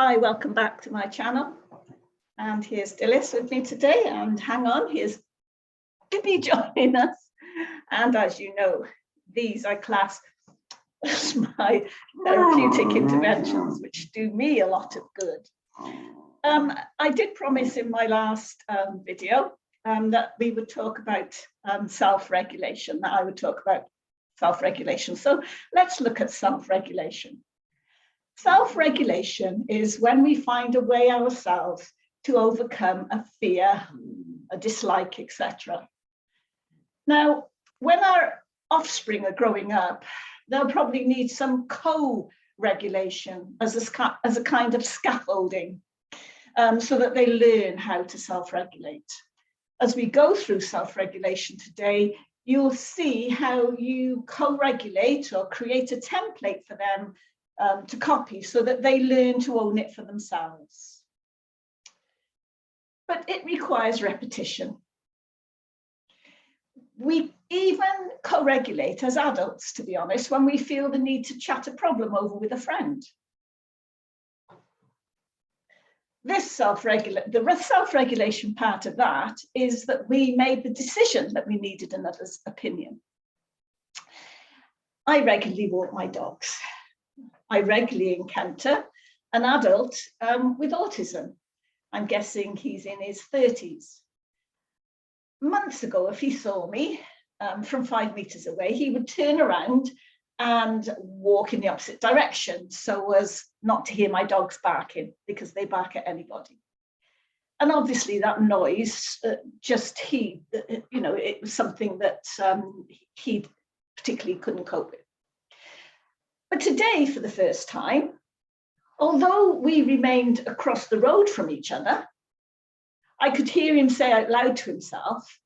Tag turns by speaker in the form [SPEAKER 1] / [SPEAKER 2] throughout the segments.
[SPEAKER 1] Hi, welcome back to my channel. And here's Dilys with me today. And hang on, here's Libby joining us. And as you know, these I class as my therapeutic interventions, which do me a lot of good. I did promise in my last video that we would talk about self-regulation, that I would talk about self-regulation. So let's look at self-regulation. Self-regulation is when we find a way ourselves to overcome a fear, a dislike, etc. Now, when our offspring are growing up, they'll probably need some co-regulation as a kind of scaffolding so that they learn how to self-regulate. As we go through self-regulation today, you'll see how you co-regulate or create a template for them to copy so that they learn to own it for themselves. But it requires repetition. We even co-regulate as adults, to be honest, when we feel the need to chat a problem over with a friend. The self-regulation part of that is that we made the decision that we needed another's opinion. I regularly walk my dogs. I regularly encounter an adult with autism. I'm guessing he's in his 30s. Months ago, if he saw me from 5 meters away, he would turn around and walk in the opposite direction so as not to hear my dogs barking, because they bark at anybody. And obviously that noise, it was something that he particularly couldn't cope with. But today, for the first time, although we remained across the road from each other, I could hear him say out loud to himself,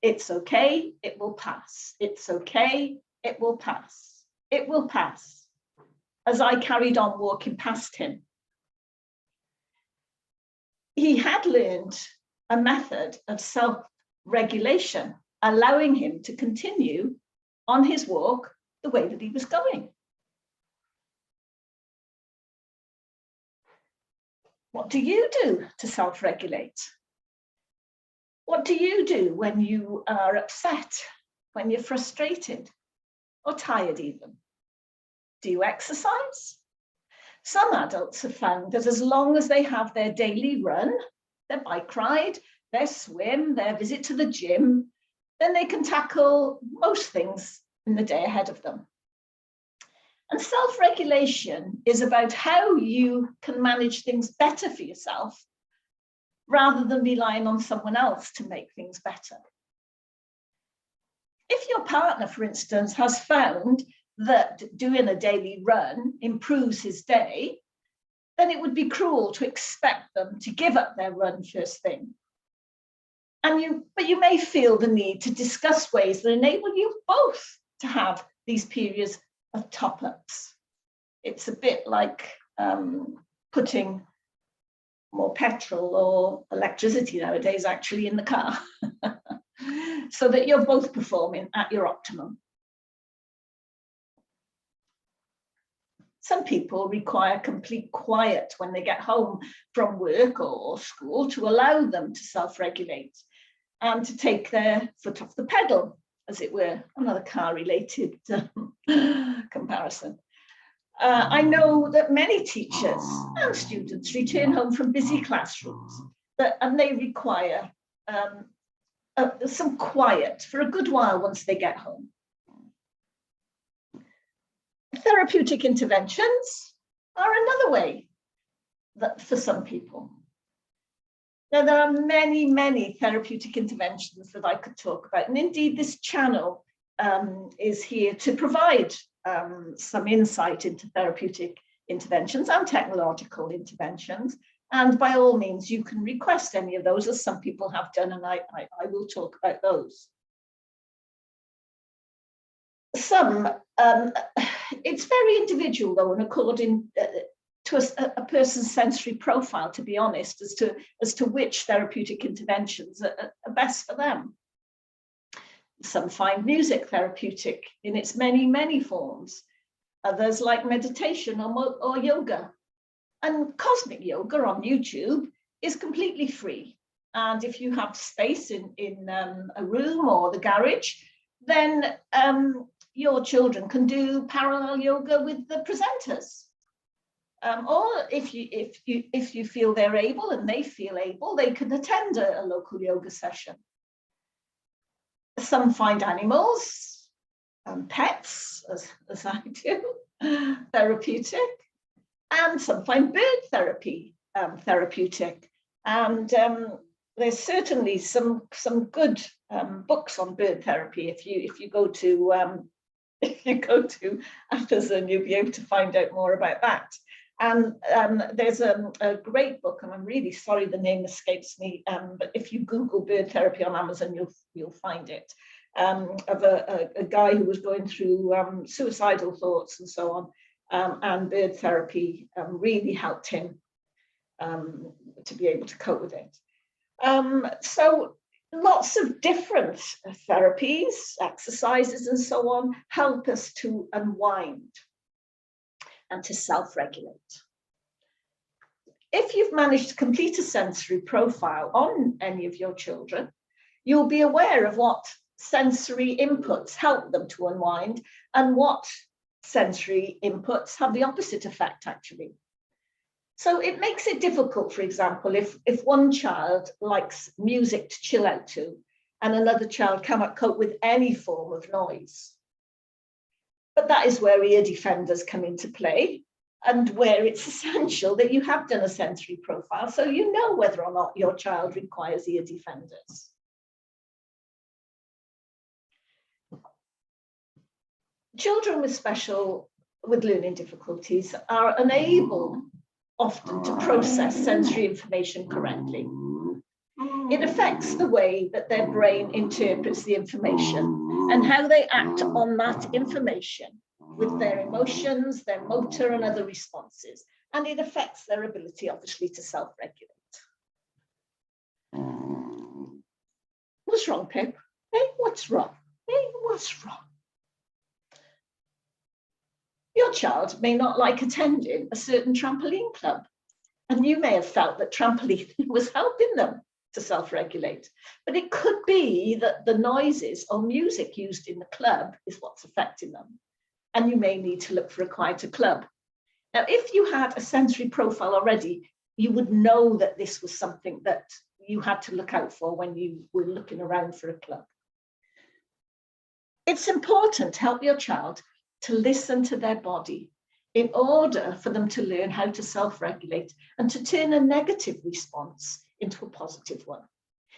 [SPEAKER 1] "It's okay, it will pass. It's okay, it will pass. It will pass," as I carried on walking past him. He had learned a method of self-regulation, allowing him to continue on his walk the way that he was going. What do you do to self-regulate? What do you do when you are upset, when you're frustrated or tired even? Do you exercise? Some adults have found that as long as they have their daily run, their bike ride, their swim, their visit to the gym, then they can tackle most things in the day ahead of them. And self-regulation is about how you can manage things better for yourself rather than relying on someone else to make things better. If your partner, for instance, has found that doing a daily run improves his day, then it would be cruel to expect them to give up their run first thing. But you may feel the need to discuss ways that enable you both to have these periods of top-ups. It's a bit like putting more petrol or electricity nowadays actually in the car so that you're both performing at your optimum. Some people require complete quiet when they get home from work or school to allow them to self-regulate and to take their foot off the pedal, as it were, another car-related comparison. I know that many teachers and students return home from busy classrooms and they require some quiet for a good while once they get home. Therapeutic interventions are another way for some people. Now, there are many, many therapeutic interventions that I could talk about, and indeed this channel is here to provide some insight into therapeutic interventions and technological interventions. And by all means, you can request any of those, as some people have done, and I will talk about those. It's very individual, though, and according to a person's sensory profile, to be honest, as to which therapeutic interventions are best for them. Some find music therapeutic in its many, many forms. Others like meditation or yoga. And cosmic yoga on YouTube is completely free. And if you have space in a room or the garage, then your children can do parallel yoga with the presenters. Or if you feel they're able and they feel able, they can attend a local yoga session. Some find animals, pets, as I do, therapeutic, and some find bird therapy therapeutic. And there's certainly some good books on bird therapy. If you go to Amazon, you'll be able to find out more about that. And there's a great book, and I'm really sorry the name escapes me, but if you Google bird therapy on Amazon, you'll find it, of a guy who was going through suicidal thoughts and so on, and bird therapy really helped him to be able to cope with it. So lots of different therapies, exercises and so on help us to unwind and to self-regulate. If you've managed to complete a sensory profile on any of your children, you'll be aware of what sensory inputs help them to unwind and what sensory inputs have the opposite effect, actually. So it makes it difficult, for example, if one child likes music to chill out to and another child cannot cope with any form of noise. But that is where ear defenders come into play, and where it's essential that you have done a sensory profile so you know whether or not your child requires ear defenders. Children with learning difficulties are unable often to process sensory information correctly. It affects the way that their brain interprets the information and how they act on that information with their emotions, their motor and other responses. And it affects their ability, obviously, to self-regulate. What's wrong, Pip? Hey, what's wrong? Hey, what's wrong? Your child may not like attending a certain trampoline club, and you may have felt that trampoline was helping them to self-regulate. But it could be that the noises or music used in the club is what's affecting them, and you may need to look for a quieter club. Now, if you had a sensory profile already, you would know that this was something that you had to look out for when you were looking around for a club. It's important to help your child to listen to their body in order for them to learn how to self-regulate and to turn a negative response into a positive one.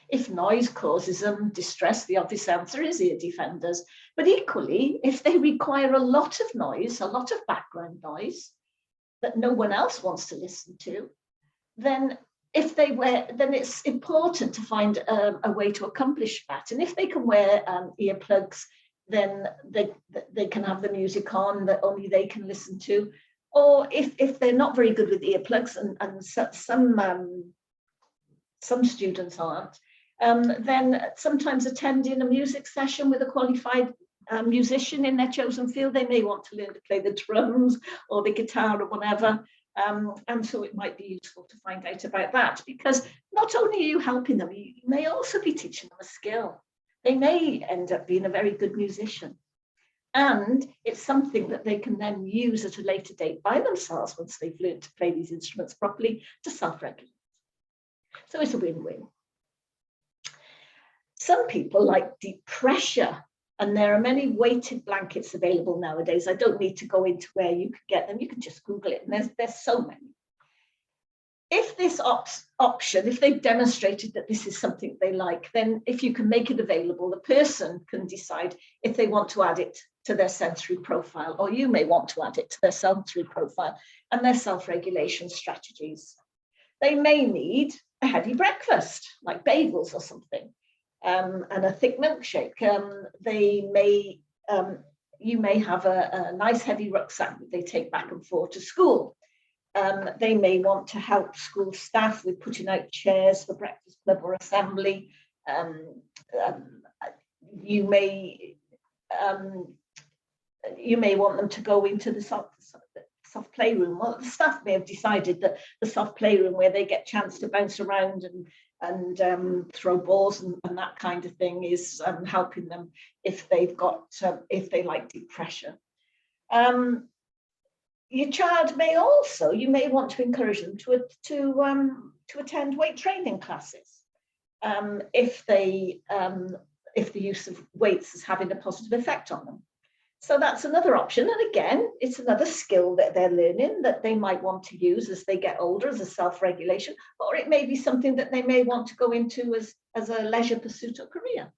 [SPEAKER 1] If noise causes them distress, the obvious answer is ear defenders. But equally, if they require a lot of noise, a lot of background noise that no one else wants to listen to, then it's important to find a way to accomplish that. And if they can wear earplugs, then they can have the music on that only they can listen to. Or if they're not very good with earplugs, and some students aren't, then sometimes attending a music session with a qualified musician in their chosen field, they may want to learn to play the drums or the guitar or whatever. And so it might be useful to find out about that, because not only are you helping them, you may also be teaching them a skill. They may end up being a very good musician. And it's something that they can then use at a later date by themselves once they've learned to play these instruments properly to self-regulate. So it's a win-win. Some people like deep pressure, and there are many weighted blankets available nowadays. I don't need to go into where you can get them. You can just Google it, and there's so many. If this option, if they've demonstrated that this is something they like, then if you can make it available, the person can decide if they want to add it to their sensory profile, or you may want to add it to their sensory profile and their self-regulation strategies. They may need a heavy breakfast, like bagels or something, and a thick milkshake. You may have a nice heavy rucksack that they take back and forth to school. They may want to help school staff with putting out chairs for breakfast club or assembly. You may want them to go into the soft playroom. Well, the staff may have decided that the soft playroom where they get a chance to bounce around and throw balls and that kind of thing is helping them if they've got if they like deep pressure. Your child may also, you may want to encourage them to attend weight training classes if the use of weights is having a positive effect on them. So that's another option. And again, it's another skill that they're learning that they might want to use as they get older as a self-regulation, or it may be something that they may want to go into as a leisure pursuit or career.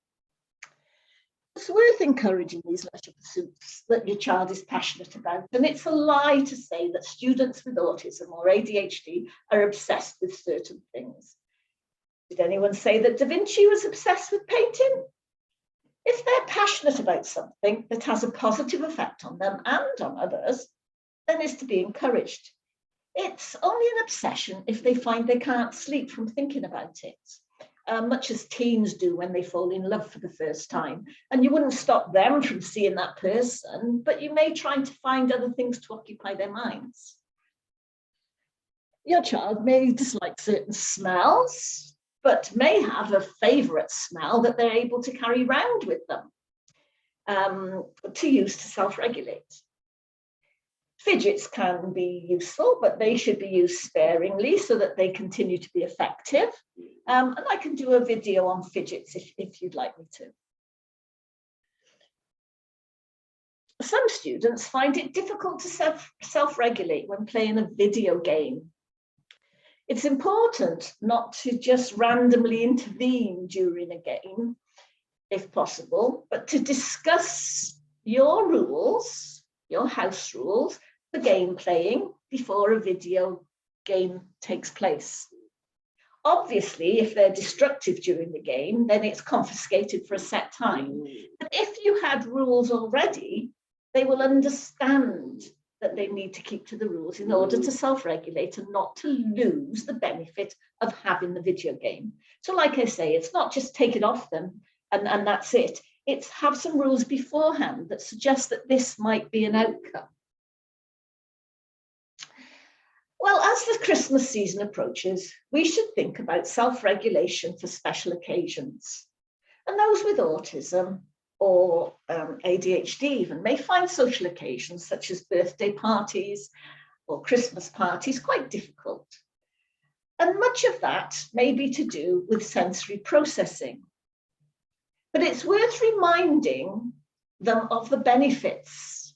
[SPEAKER 1] It's worth encouraging these leisure pursuits that your child is passionate about. And it's a lie to say that students with autism or ADHD are obsessed with certain things. Did anyone say that Da Vinci was obsessed with painting? If they're passionate about something that has a positive effect on them and on others, then it's to be encouraged. It's only an obsession if they find they can't sleep from thinking about it, much as teens do when they fall in love for the first time. And you wouldn't stop them from seeing that person, but you may try to find other things to occupy their minds. Your child may dislike certain smells, but may have a favourite smell that they're able to carry around with them to use to self-regulate. Fidgets can be useful, but they should be used sparingly so that they continue to be effective. And I can do a video on fidgets if you'd like me to. Some students find it difficult to self-regulate when playing a video game. It's important not to just randomly intervene during a game, if possible, but to discuss your rules, your house rules, for game playing before a video game takes place. Obviously, if they're destructive during the game, then it's confiscated for a set time. But if you had rules already, they will understand that they need to keep to the rules in order to self-regulate and not to lose the benefit of having the video game. So like I say, it's not just take it off them and that's it. It's have some rules beforehand that suggest that this might be an outcome. Well, as the Christmas season approaches, we should think about self-regulation for special occasions. And those with autism or ADHD even may find social occasions such as birthday parties or Christmas parties quite difficult. And much of that may be to do with sensory processing. But it's worth reminding them of the benefits,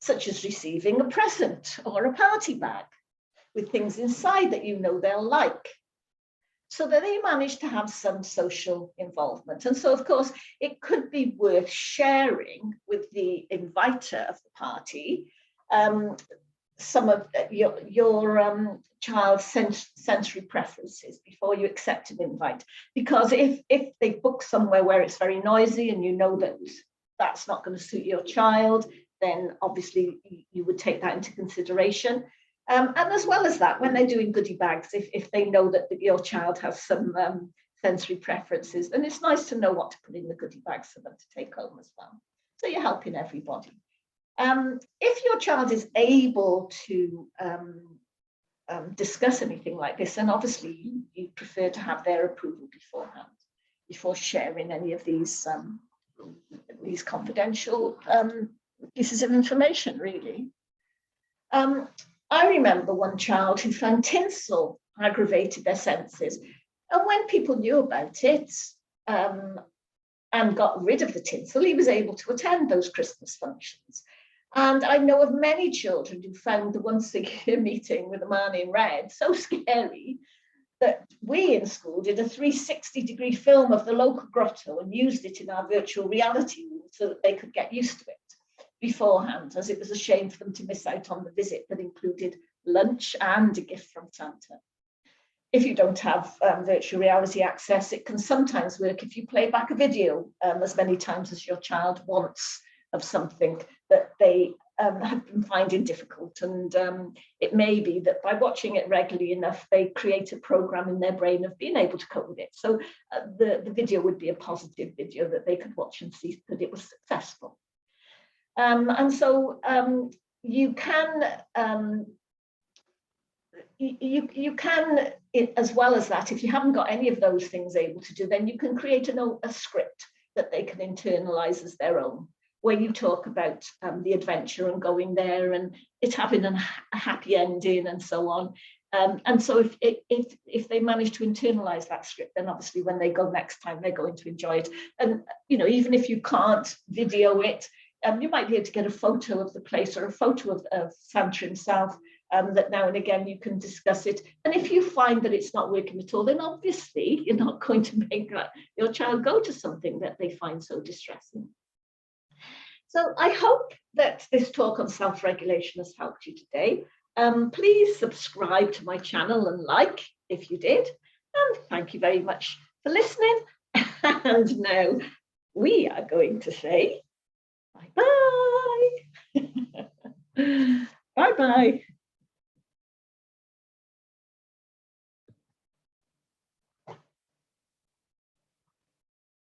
[SPEAKER 1] such as receiving a present or a party bag with things inside that you know they'll like, so that they manage to have some social involvement. And so, of course, it could be worth sharing with the inviter of the party some of your child's sensory preferences before you accept an invite. Because if they book somewhere where it's very noisy and you know that that's not going to suit your child, then obviously you would take that into consideration. And as well as that, when they're doing goodie bags, if they know that your child has some sensory preferences, then it's nice to know what to put in the goodie bags for them to take home as well. So you're helping everybody. If your child is able to discuss anything like this, then obviously you prefer to have their approval beforehand, before sharing any of these confidential pieces of information, really. I remember one child who found tinsel aggravated their senses. And when people knew about it and got rid of the tinsel, he was able to attend those Christmas functions. And I know of many children who found the once-a-year meeting with a man in red so scary that we in school did a 360-degree film of the local grotto and used it in our virtual reality room so that they could get used to it beforehand, as it was a shame for them to miss out on the visit that included lunch and a gift from Santa. If you don't have virtual reality access, it can sometimes work if you play back a video as many times as your child wants of something that they have been finding difficult. And it may be that by watching it regularly enough, they create a program in their brain of being able to cope with it. So the video would be a positive video that they could watch and see that it was successful. And so you can, as well as that, if you haven't got any of those things able to do, then you can create a script that they can internalize as their own, where you talk about the adventure and going there and it having a happy ending and so on. And so if they manage to internalize that script, then obviously when they go next time, they're going to enjoy it. And, you know, even if you can't video it, you might be able to get a photo of the place or a photo of Santa himself, that now and again you can discuss it. And if you find that it's not working at all, then obviously you're not going to make your child go to something that they find so distressing. So I hope that this talk on self-regulation has helped you today. Please subscribe to my channel and like if you did. And thank you very much for listening. And now we are going to say bye-bye. Bye-bye.